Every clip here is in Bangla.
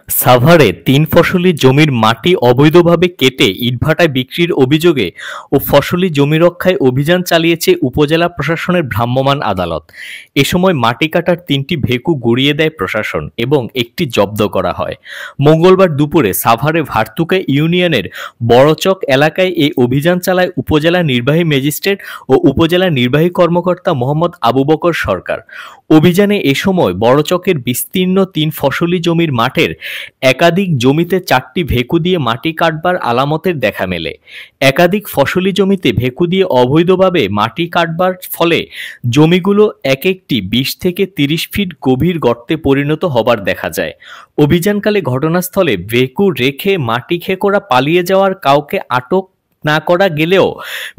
সাভারে ৩ ফসলি জমির মাটি অবৈধভাবে কেটে ইটভাটায় বিক্রির অভিযোগে ও ফসলি জমি রক্ষায় অভিযান চালিয়েছে উপজেলা প্রশাসনের ভ্রাম্যমাণ আদালত। এ সময় মাটি কাটার ৩টি ভেকু গুঁড়িয়ে দেয় প্রশাসন এবং একটি জব্দ করা হয়। মঙ্গলবার দুপুরে সাভারে ভারতুকা ইউনিয়নের বড়চক এলাকায় এই অভিযান চালায় উপজেলা নির্বাহী ম্যাজিস্ট্রেট ও উপজেলা নির্বাহী কর্মকর্তা মোহাম্মদ আবু বকর সরকার। অভিযানে এ সময় বড়চকের বিস্তীর্ণ ৩ ফসলি জমির মাঠের একাধিক জমিতে ৪টি ভেকু দিয়ে মাটি কাটবার আলামতের দেখা মেলে। একাধিক ফসলি জমিতে ভেকু দিয়ে অবৈধভাবে মাটি কাটবার ফলে জমিগুলো এক একটি ২০ থেকে ৩০ ফিট গভীর গর্তে পরিণত হবার দেখা যায়। অভিযানকালে ঘটনাস্থলে ভেকু রেখে মাটি খেকোড়া পালিয়ে যাওয়ার কাউকে আটক না করা গেলেও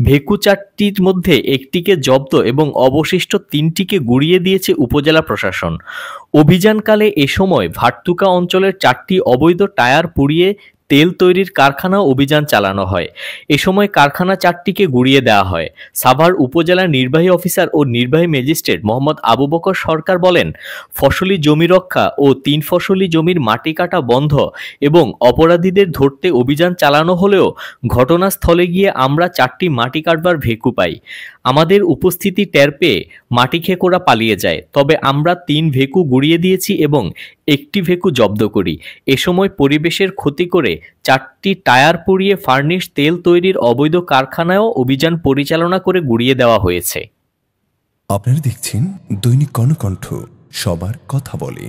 ভেকু ৪টির মধ্যে একটিকে জব্দ এবং অবশিষ্ট ৩টিকে গুঁড়িয়ে দিয়েছে উপজেলা প্রশাসন। অভিযানকালে এ সময় ভারতুকা অঞ্চলের ৪টি অবৈধ টায়ার পুড়িয়ে তেল তৈরির কারখানা অভিযান চালানো হয়। এ সময় কারখানা ৪টিকে গুঁড়িয়ে দেওয়া হয়। সাভার উপজেলা নির্বাহী অফিসার ও নির্বাহী ম্যাজিস্ট্রেট মোহাম্মদ আবু বকর সরকার বলেন, ফসলি জমি রক্ষা ও ৩ ফসলি জমির মাটি কাটা বন্ধ এবং অপরাধীদের ধরতে অভিযান চালানো হলেও ঘটনাস্থলে গিয়ে আমরা ৪টি মাটি কাটবার ভেকু পাই। আমাদের উপস্থিতি টের পেয়ে মাটি খেকোড়া পালিয়ে যায়। তবে আমরা ৩ ভেকু গুঁড়িয়ে দিয়েছি এবং একটি ভেকু জব্দ করি। এ সময় পরিবেশের ক্ষতি করে ৪টি টায়ার পুড়িয়ে ফার্নিশ তেল তৈরির অবৈধ কারখানায়ও অভিযান পরিচালনা করে গুঁড়িয়ে দেওয়া হয়েছে। আপনারা দেখছেন দৈনিক কর্ণকণ্ঠ, সবার কথা বলে।